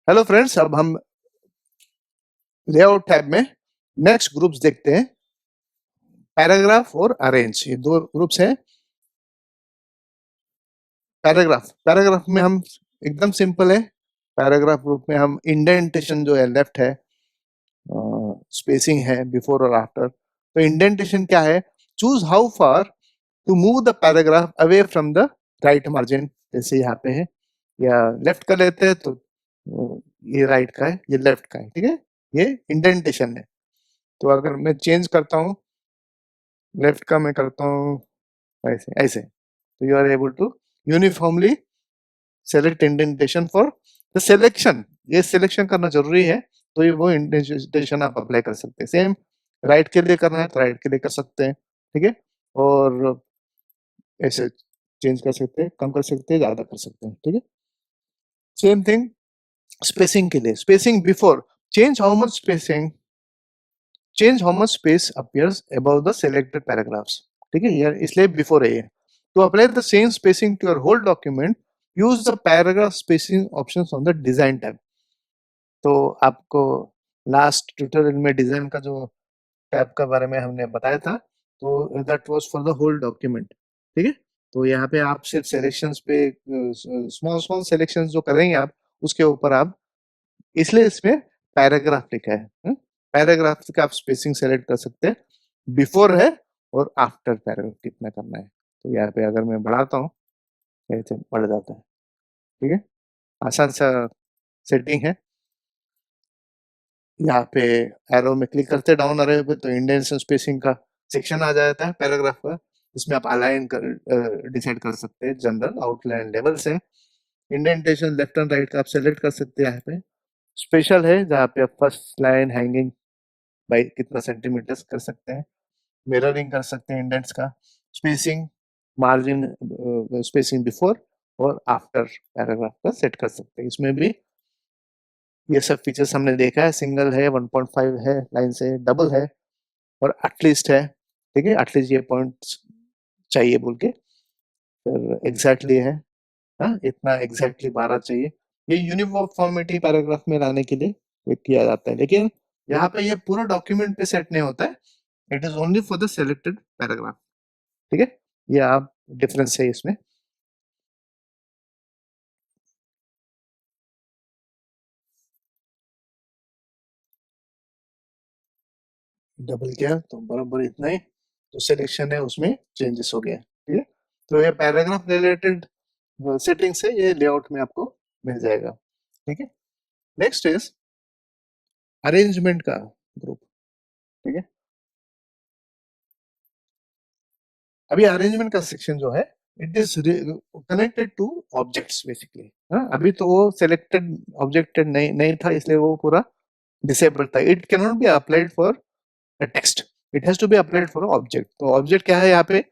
Hello friends, अब हम layout tab में नेक्स्ट ग्रुप्स देखते हैं। पैराग्राफ और अरेंज, ये दो ग्रुप्स हैं। पैराग्राफ में हम एकदम सिंपल है। पैराग्राफ ग्रुप में हम इंडेंटेशन जो है लेफ्ट है, स्पेसिंग है बिफोर और आफ्टर। तो इंडेंटेशन क्या है? Choose how far to move the paragraph away from the right margin. जैसे यहाँ पे है, या लेफ्ट का लेते हैं तो ये राइट का है, ये लेफ्ट का है, ठीक है। ये इंडेंटेशन है। तो अगर मैं चेंज करता हूँ, लेफ्ट का मैं करता हूँ ऐसे ऐसे, तो you are able to uniformly select indentation for the selection. ये सिलेक्शन करना जरूरी है, तो ये वो इंडेंटेशन आप अप्लाई कर सकते हैं। सेम राइट के लिए करना है तो राइट के लिए कर सकते हैं, ठीक है। और ऐसे चेंज कर सकते हैं, कम कर सकते हैं, ज्यादा कर सकते हैं, ठीक है। सेम थिंग स्पेसिंग के लिए, spacing before, change how much spacing, change how much space appears above the selected paragraphs, ठीक है। ये इसलिए बिफोर है ये। To apply the same spacing to your whole document, use the paragraph spacing options on the design tab. तो आपको last tutorial में design का जो टैब के बारे में हमने बताया था, तो that was for the whole document, ठीक है। तो यहाँ पे आप सिर्फ सिलेक्शंस पे, स्मॉल स्मॉल सिलेक्शंस जो करेंगे आप, उसके ऊपर आप, इसलिए इसमें पैराग्राफ लिखा है। पैराग्राफ का आप स्पेसिंग सेलेक्ट कर सकते हैं, बिफोर है और आफ्टर पैराग्राफ कितना करना है। तो यहाँ पे अगर मैं बढ़ाता हूँ, ऐसे बढ़ जाता है, ठीक है। आसान सा सेटिंग है। यहाँ पे एरो में क्लिक करते डाउन एरो पे, तो इंडेंटेशन स्पेसिंग का सेक्शन आ जाता है पैराग्राफ का। इसमें आप अलाइन कर डिसाइड कर सकते हैं, जनरल, आउटलाइन, लेवल से। इंडेंटेशन लेफ्ट एंड राइट का आप सेलेक्ट कर सकते हैं यहाँ पे। स्पेशल है जहाँ पे आप फर्स्ट लाइन हैंगिंग बाई कितना सेंटीमीटर कर सकते हैं, मिररिंग कर सकते हैं इंडेंट्स का, स्पेसिंग, मार्जिन, स्पेसिंग बिफोर और आफ्टर पैराग्राफ का सेट कर सकते हैं। इसमें भी ये सब फीचर्स हमने देखा है। सिंगल है, 1.5 है लाइन से, डबल है और एटलीस्ट है, ठीक है। एटलीस्ट ये पॉइंट्स चाहिए बोल के, फिर एग्जैक्टली है, हाँ इतना एग्जैक्टली 12 चाहिए। ये यूनिफॉर्मिटी पैराग्राफ में लाने के लिए ये किया जाता है, लेकिन यहाँ पे ये पूरा डॉक्यूमेंट पे सेट नहीं होता है। It is only for the selected paragraph, ठीक है। ये आप डिफरेंस है इसमें। डबल किया तो बराबर इतना ही, तो सिलेक्शन है उसमें चेंजेस हो गया, ठीक है। तो ये पैराग्राफ रिलेटेड सेटिंग से ये लेआउट में आपको मिल जाएगा, ठीक है। नेक्स्ट इज अरेंजमेंट का ग्रुप, ठीक है। अभी अरेंजमेंट का सेक्शन जो है, it is connected two objects basically. अभी तो वो सिलेक्टेड ऑब्जेक्टेड नहीं नहीं था, इसलिए वो पूरा डिसेबल था। It can not be applied for text, it has to be applied for object. तो ऑब्जेक्ट क्या है यहाँ पे?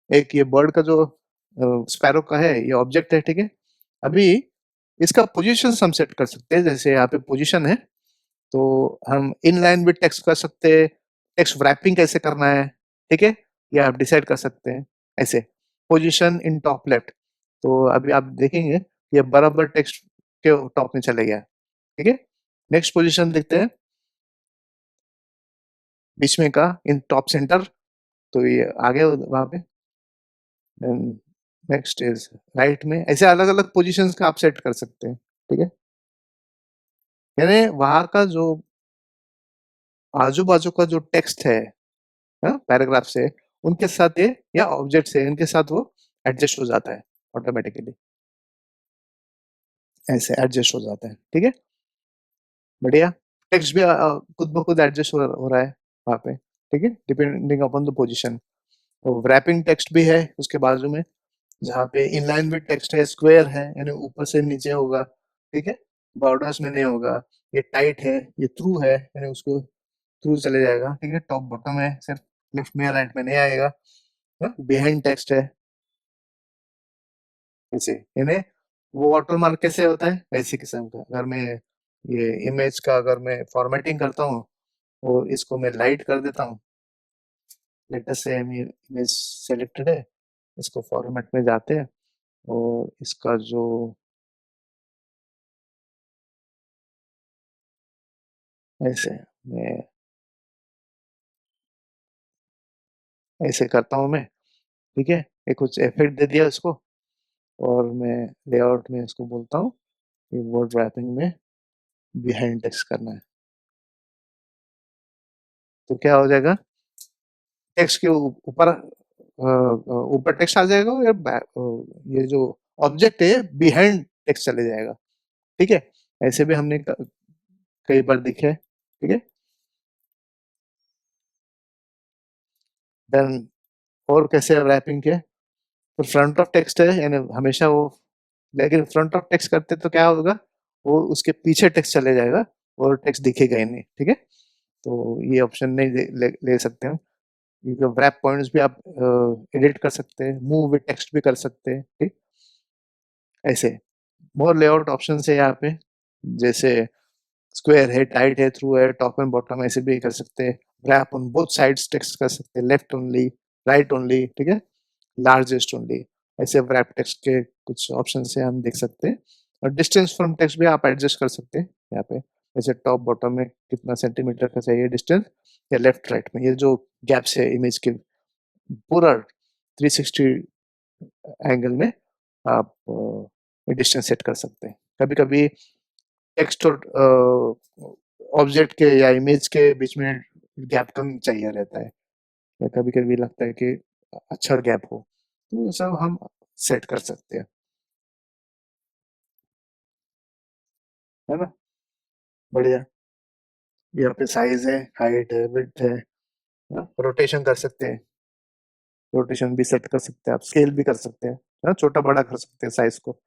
एक ये बर्ड का जो स्पैरो का है, ये ऑब्जेक्ट है, ठीक है। अभी इसका पोजीशन हम सेट कर सकते हैं। जैसे यहाँ पे पोजीशन है, तो हम इन लाइन विद टेक्स्ट कर सकते हैं। टेक्स्ट रैपिंग कैसे करना है, ठीक है, ये आप डिसाइड कर सकते हैं ऐसे। पोजीशन इन टॉप लेफ्ट, तो अभी आप देखेंगे ये बराबर टेक्स्ट के टॉप में चले गया, ठीक है। नेक्स्ट पोजीशन देखते हैं, बीच में का इन टॉप सेंटर, तो ये आगे वहां पे। नेक्स्ट इज राइट में, ऐसे अलग अलग पोजीशंस का आप सेट कर सकते हैं, ठीक है। यानी वहां का जो आजू बाजू का जो टेक्स्ट है, पैराग्राफ से, उनके साथ ये, या ऑब्जेक्ट से इनके साथ वो एडजस्ट हो जाता है ऑटोमेटिकली, ऐसे एडजस्ट हो जाता है, ठीक है। बढ़िया। टेक्स्ट भी खुद ब खुद एडजस्ट हो रहा है वहां पे, ठीक है, डिपेंडिंग अपॉन द पोजीशन। तो रैपिंग टेक्स्ट भी है उसके बाजू में, जहाँ पे इनलाइन विद टेक्स्ट है, स्क्वायर है, यानी ऊपर से नीचे होगा, ठीक है, बॉर्डर्स में नहीं होगा। ये टाइट है, ये थ्रू है, यानी उसको थ्रू चले जाएगा, ठीक है। टॉप बॉटम है, सिर्फ लेफ्ट में या राइट में नहीं आएगा। बिहाइंड टेक्स्ट है ऐसे, यानी वो वाटरमार्क कैसे होता है वैसे किस्म का। अगर मैं ये इमेज का अगर मैं फॉर्मेटिंग करता हूँ और इसको मैं लाइट कर देता हूँ, लेटेस्ट से इमेज सेलेक्टेड है, इसको फॉर्मेट में जाते हैं और इसका जो ऐसे मैं ऐसे करता हूँ मैं, ठीक है? ये कुछ इफ़ेक्ट दे दिया उसको और मैं लेआउट में इसको बोलता हूँ कि वर्ड रैपिंग में बिहाइंड टेक्स्ट करना है। तो क्या हो जाएगा? टेक्स्ट के ऊपर ऊपर टेक्स्ट आ जाएगा या ये जो ऑब्जेक्ट है बिहाइंड टेक्स्ट चले जाएगा, ठीक है? ऐसे भी हमने कई बार दिखे है, ठीक है? देन और कैसे रैपिंग किया? तो फ्रंट ऑफ टेक्स्ट है यानी हमेशा वो, लेकिन फ्रंट ऑफ टेक्स्ट करते तो क्या होगा, वो उसके पीछे टेक्स्ट चले जाएगा और टेक्स्ट दिखेगा ही नहीं, ठीक है? तो ये ऑप्शन नहीं ले सकते हम, क्योंकि रैप पॉइंट्स भी आप एडिट कर सकते हैं, मूव विद टेक्स्ट भी कर सकते हैं, ठीक? ऐसे मोर लेआउट ऑप्शन है यहाँ पे, जैसे स्क्वायर है, टाइट है, थ्रू है, टॉप एंड बॉटम ऐसे भी कर सकते हैं। Wrap on both sides text कर सकते हैं, लेफ्ट ओनली, राइट ओनली, ठीक है? लार्जेस्ट ओनली, ऐसे रैप टेक्स्ट के कुछ ऑप्शन से हम देख सकते हैं। और डिस्टेंस फ्रॉम टेक्स्ट भी आप एडजस्ट कर सकते हैं यहाँ पे, जैसे टॉप बॉटम में कितना सेंटीमीटर का चाहिए डिस्टेंस, या लेफ्ट राइट में ये जो गैप्स है इमेज के पूरा 360 एंगल में आप डिस्टेंस सेट कर सकते हैं। कभी कभी टेक्स्ट और ऑब्जेक्ट के या इमेज के बीच में गैप कम चाहिए रहता है, या कभी कभी लगता है कि अच्छा गैप हो, तो ये सब हम सेट कर सकते हैं, है ना? बढ़िया। यहाँ पे साइज है, हाइट है, विड्थ है, रोटेशन कर सकते हैं, रोटेशन भी सेट कर सकते हैं, आप स्केल भी कर सकते हैं, है ना? छोटा बड़ा कर सकते हैं साइज को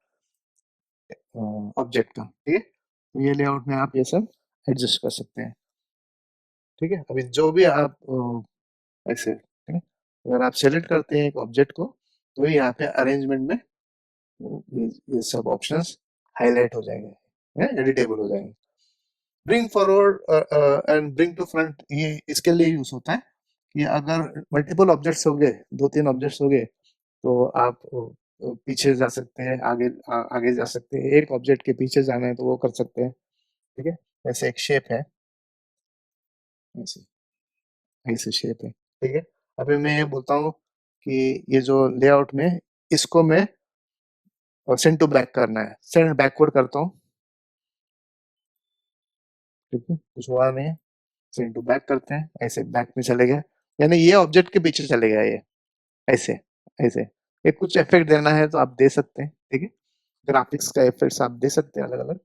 ऑब्जेक्ट का, ठीक है? तो ये लेआउट में आप ये सब एडजस्ट कर सकते हैं, ठीक है? अभी जो भी आप ऐसे, ठीक है? अगर आप सेलेक्ट करते हैं एक ऑब्जेक्ट को, तो यहाँ पे अरेंजमेंट में ये सब ऑप्शंस हाईलाइट हो जाएंगे, एडिटेबल हो जाएंगे। Bring forward and bring to front ये इसके लिए यूज होता है कि अगर मल्टीपल ऑब्जेक्ट्स हो गए, दो तीन ऑब्जेक्ट्स हो गए, तो आप पीछे जा सकते हैं, आगे जा सकते हैं, एक ऑब्जेक्ट के पीछे जाना है तो वो कर सकते हैं, ठीक है? ऐसे एक शेप है, ऐसे ऐसे शेप है, ठीक है? अभी मैं ये बोलता हूँ कि ये जो लेआउट में इसको मैं सेंड टू बैक करना है, सेंड बैकवर्ड करता हूँ, ठीक है? कुछ हुआ नहीं है, सेंड टू बैक करते हैं, ऐसे बैक में चले गए, यानी ये ऑब्जेक्ट के पीछे चले गया ये, ऐसे ऐसे। ये कुछ इफेक्ट देना है तो आप दे सकते हैं, ठीक है? ग्राफिक्स का इफेक्ट्स आप दे सकते हैं अलग अलग,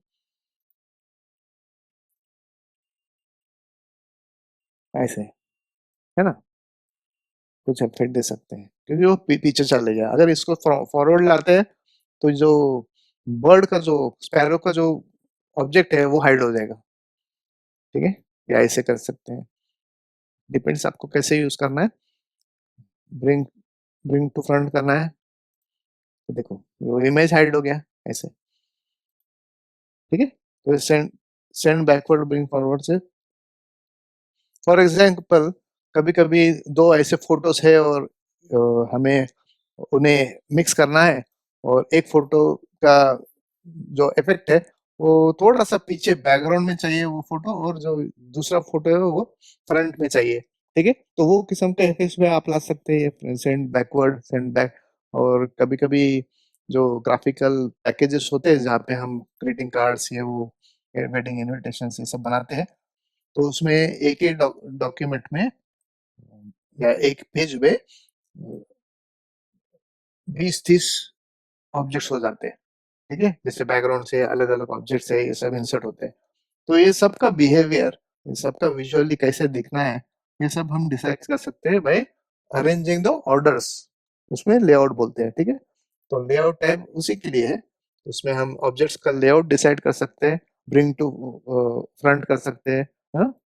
ऐसे, है ना? कुछ इफेक्ट दे सकते हैं क्योंकि वो पीछे चले गया। अगर इसको फॉरवर्ड लाते हैं तो जो बर्ड का जो स्पैरो का जो ऑब्जेक्ट है वो हाइड हो जाएगा, ठीक है? या ऐसे कर सकते हैं, डिपेंड्स आपको कैसे यूज करना है। ब्रिंग ब्रिंग टू फ्रंट करना है तो देखो वो इमेज हाइड हो गया, ऐसे, ठीक है? तो send send backward bring forward से, फॉर एग्जाम्पल कभी कभी दो ऐसे फोटोज है और हमें उन्हें मिक्स करना है, और एक फोटो का जो इफेक्ट है वो थोड़ा सा पीछे बैकग्राउंड में चाहिए वो फोटो, और जो दूसरा फोटो है वो फ्रंट में चाहिए, ठीक है? तो वो किस्म के इफेक्ट्स में आप ला सकते हैं, सेंड बैकवर्ड, सेंड बैक। और कभी कभी जो ग्राफिकल पैकेजेस होते हैं जहाँ पे हम ग्रीटिंग कार्ड्स या वो वेडिंग इनविटेशन ये सब बनाते हैं, तो उसमें एक ही डॉक्यूमेंट में या एक पेज में 20-30 ऑब्जेक्ट्स हो जाते हैं, ठीक है? जैसे बैकग्राउंड से अलग अलग ऑब्जेक्ट्स है ये सब इंसर्ट होते हैं, तो ये सब का बिहेवियर, ये सब का विजुअली कैसे दिखना है, ये सब हम डिसाइड कर सकते हैं भाई अरेंजिंग द ऑर्डर्स, उसमें लेआउट बोलते हैं, ठीक है? तो लेआउट टैब उसी के लिए है, उसमें हम ऑब्जेक्ट्स का लेआउट डिसाइड कर सकते हैं, ब्रिंग टू फ्रंट कर सकते हैं, हाँ?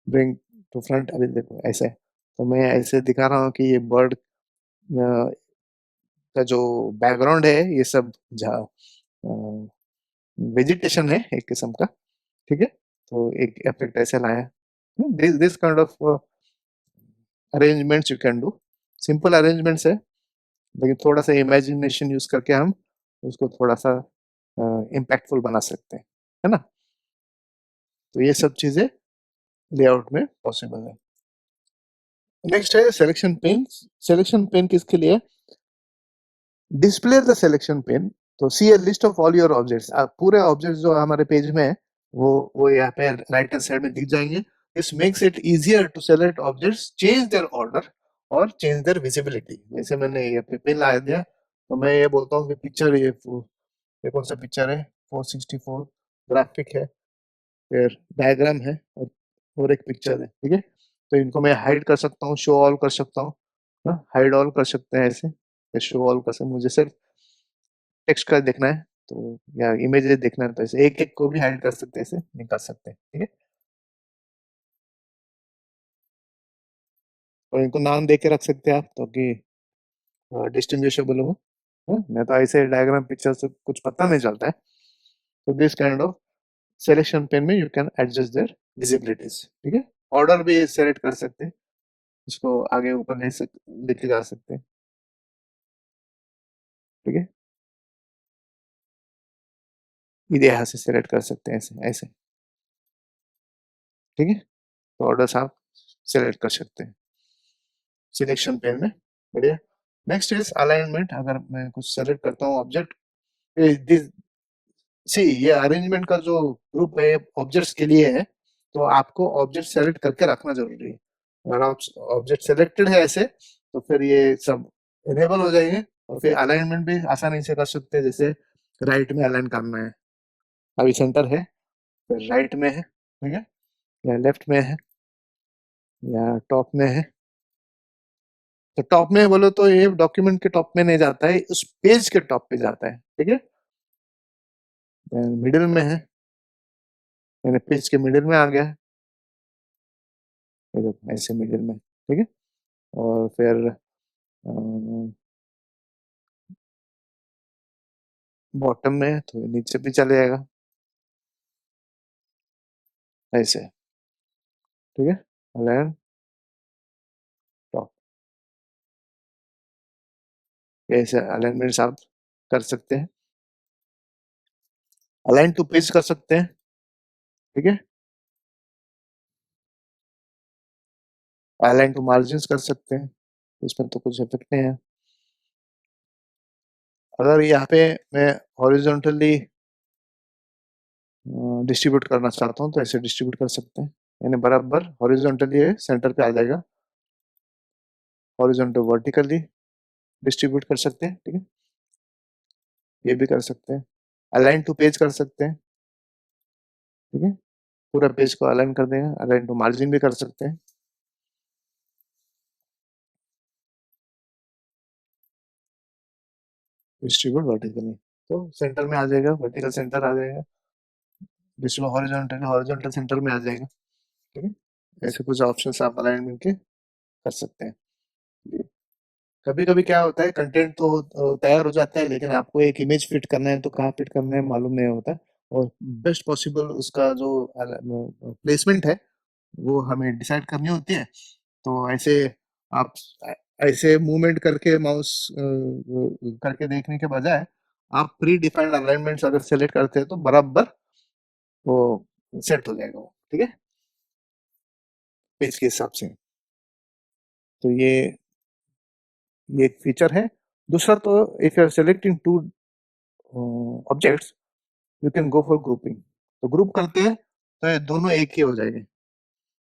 ब्रिंग टू फ्रंट, अभी देखो ऐसे, तो मैं ऐसे दिखा रहा हूँ कि ये बर्ड का जो बैकग्राउंड है ये सब वेजिटेशन है एक किस्म का, ठीक है? तो एक इफेक्ट ऐसे लाया, this kind of arrangements you can do, simple arrangements है, लेकिन थोड़ा सा इमेजिनेशन यूज करके हम उसको थोड़ा सा इम्पैक्टफुल बना सकते हैं, है ना? तो ये सब चीजें लेआउट में पॉसिबल है। नेक्स्ट है सिलेक्शन पेन। सिलेक्शन पेन किसके लिए? डिस्प्ले द सिलेक्शन पेन, तो see a list of all your objects, पूरे ऑब्जेक्ट्स जो हमारे पेज में है वो यहाँ पे राइट हैंड साइड में दिख जाएंगे। This makes it easier to select objects, change their order और चेंज देयर विजिबिलिटी। जैसे मैंने ये पेन ला दिया, तो मैं ये बोलता हूँ कि पिक्चर ये कौन सा पिक्चर है, 464 ग्राफिक है, फिर डायग्राम है और एक पिक्चर है, ठीक है। तो इनको मैं हाइड कर सकता हूँ, शो ऑल कर सकता हूँ, हाइड ऑल कर सकते हैं ऐसे, शो ऑल कर सकते हैं। मुझे सिर्फ टेक्स्ट का देखना है तो, या इमेजेस देखना है तो ऐसे एक एक को भी हाइड कर सकते हैं, ऐसे निकाल सकते हैं, ठीक है। और इनको नाम दे के रख सकते हैं आप, तो कि डिस्टिंग्विशेबल हो। नहीं तो ऐसे डायग्राम पिक्चर से कुछ पता नहीं चलता है। तो this kind of selection pen में you can adjust there visibilities, ठीक है। ऑर्डर भी सेलेक्ट कर सकते हैं, इसको आगे ऊपर लेके जा सकते हैं, ठीक है। ये यहाँ से सेलेक्ट कर सकते हैं ऐसे ऐसे, ठीक है। तो ऑर्डर्स आप सेलेक्ट कर सकते हैं सिलेक्शन पेन में, बढ़िया। Next is alignment. अगर मैं कुछ सेलेक्ट करता हूँ ऑब्जेक्ट, दिस सी ये अरेंजमेंट का जो ग्रुप है ऑब्जेक्ट्स के लिए है, तो आपको ऑब्जेक्ट सेलेक्ट करके रखना जरूरी है। अगर आप ऑब्जेक्ट सेलेक्टेड है ऐसे, तो फिर ये सब इनेबल हो जाएंगे, और फिर अलाइनमेंट भी आसानी से कर सकते हैं। जैसे राइट में अलाइन करना है, अभी सेंटर है, फिर राइट में है, ठीक है, या लेफ्ट में है, या टॉप में है। तो टॉप में बोलो तो ये डॉक्यूमेंट के टॉप में नहीं जाता है, उस पेज के टॉप पे जाता है, ठीक है। मिडिल में है, मैंने पेज के मिडिल में आ गया है, ये देखो ऐसे मिडिल में, ठीक है। और फिर बॉटम में है तो नीचे भी चले जाएगा ऐसे, ठीक है। अलाइन टॉप, ऐसे अलाइनमेंट आप कर सकते हैं। अलाइन टू पेज कर सकते हैं, ठीक है। अलाइन टू मार्जिन कर सकते हैं, इसमें तो कुछ इफेक्ट नहीं है। अगर यहाँ पे मैं हॉरिजॉन्टली डिस्ट्रीब्यूट करना चाहता हूँ तो ऐसे डिस्ट्रीब्यूट कर सकते हैं, यानी बराबर हॉरिजॉन्टली सेंटर पे आ जाएगा, हॉरिजॉन्टल वर्टिकली डिस्ट्रीब्यूट कर सकते हैं, ठीक है। ये भी कर सकते हैं। अलाइन टू पेज कर सकते हैं, ठीक है, पूरा पेज को अलाइन कर देंगे। अलाइन टू मार्जिन भी कर सकते हैं, डिस्ट्रीब्यूट वर्टिकली, तो सेंटर में आ जाएगा, वर्टिकल सेंटर आ जाएगा, डिस्ट्रीब्यूट हॉरिजॉन्टल हॉरिजॉन्टल सेंटर में आ जाएगा, ठीक है। ऐसे कुछ ऑप्शंस आप अलाइनमेंट के कर सकते हैं। कभी कभी क्या होता है, कंटेंट तो तैयार हो जाता है, लेकिन आपको एक इमेज फिट करना है तो कहाँ फिट करना है मालूम नहीं होता, और बेस्ट पॉसिबल उसका जो प्लेसमेंट है वो हमें डिसाइड करनी होती है। तो ऐसे आप ऐसे मूवमेंट करके माउस करके देखने के बजाय आप प्री डिफाइंड अलाइनमेंट्स अगर सेलेक्ट करते हैं तो बराबर वो सेट हो जाएगा वो, ठीक है, पेज के हिसाब से। तो ये एक फीचर है। दूसरा, तो if you are selecting two objects, you can go for grouping. तो ग्रुप करते हैं तो ये दोनों एक ही हो जाएंगे,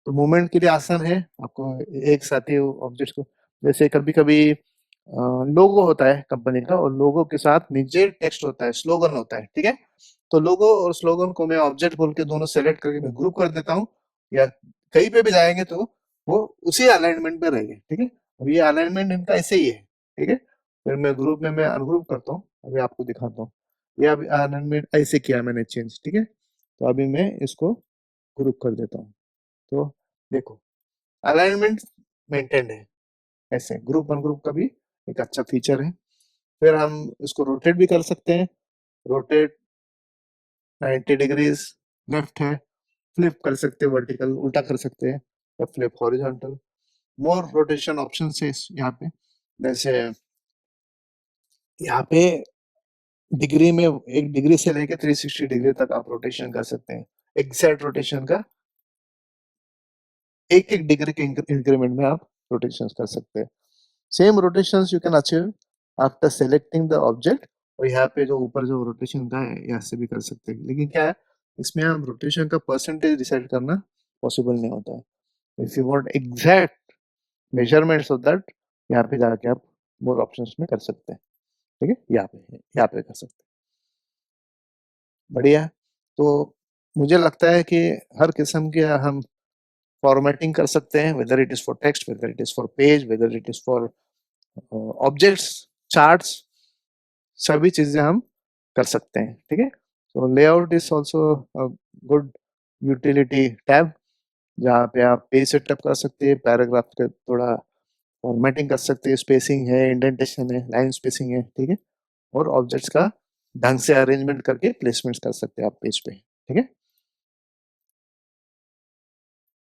तो मूवमेंट के लिए आसान है आपको एक साथ ही ऑब्जेक्ट को। जैसे कभी कभी लोगो होता है कंपनी का, और लोगो के साथ नीचे टेक्स्ट होता है, स्लोगन होता है, ठीक है। तो लोगो और स्लोगन को मैं ऑब्जेक्ट बोल के दोनों सेलेक्ट करके मैं ग्रुप कर देता हूँ, या कहीं पे भी जाएंगे तो वो उसी अलाइनमेंट में रहेंगे, ठीक है। अब ये अलाइनमेंट इनका ऐसे ही है, ठीक है। फिर मैं ग्रुप में मैं अनग्रुप करता हूँ, अभी आपको दिखाता हूँ। ये अभी अलाइनमेंट ऐसे किया मैंने चेंज, ठीक है। तो अभी मैं इसको ग्रुप कर देता हूँ, तो देखो अलाइनमेंट मेंटेन्ड है। ऐसे ग्रुप अनग्रुप का भी एक अच्छा फीचर है। फिर हम इसको रोटेट भी कर सकते हैं, रोटेट 90 डिग्रीज, लेफ्ट है, फ्लिप कर सकते हैं, वर्टिकल उल्टा कर सकते हैं, या फ्लिप हॉरिजॉन्टल। मोर रोटेशन ऑप्शन है यहाँ पे, जैसे यहाँ पे डिग्री में 1 डिग्री से लेके 360 डिग्री तक आप रोटेशन कर सकते हैं। एग्जैक्ट रोटेशन का एक एक डिग्री के इंक्रीमेंट में आप रोटेशन कर सकते हैं। Same rotations you can achieve after selecting the object. और यहाँ पे जो ऊपर जो रोटेशन का है यहाँ से भी कर सकते हैं, लेकिन क्या है इसमें हम रोटेशन का परसेंटेज डिसाइड करना पॉसिबल नहीं होता है। If you want exact measurements of that, यहाँ पे जाके आप मोर ऑप्शंस में कर सकते हैं। ठीक है, यहाँ पे कर सकते हैं। बढ़िया। तो मुझे लगता है कि हर किस्म के हम फॉर्मेटिंग कर सकते हैं, whether it is for text, whether it is for page, whether it is for objects, charts, सभी चीजें हम कर सकते हैं। ठीक है, तो layout is also good utility tab, जहाँ पे आप पेज सेटअप कर सकते हैं, पैराग्राफ का थोड़ा फॉर्मेटिंग कर सकते हैं, स्पेसिंग है, इंडेंटेशन है, लाइन स्पेसिंग है। ठीक है, और ऑब्जेक्ट्स का ढंग से अरेंजमेंट करके प्लेसमेंट्स कर सकते हैं आप पेज पे। ठीक है,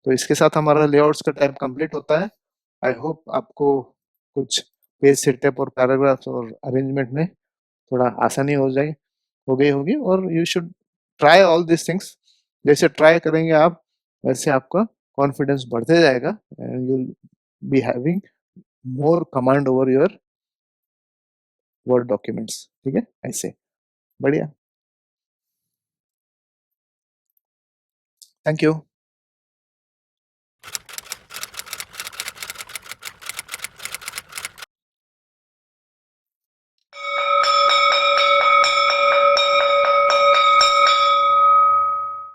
तो इसके साथ हमारा लेआउट्स का टैब कंप्लीट होता है। आई होप आपको कुछ पेज सेटअप और पैराग्राफ्स और अरेंजमेंट में थोड़ा आसानी हो गई होगी, और you should try all this things. जैसे ट्राई करेंगे आप, वैसे आपका कॉन्फिडेंस बढ़ते जाएगा and you be having more command over your word documents. ठीक है, ऐसे। बढ़िया। Thank you.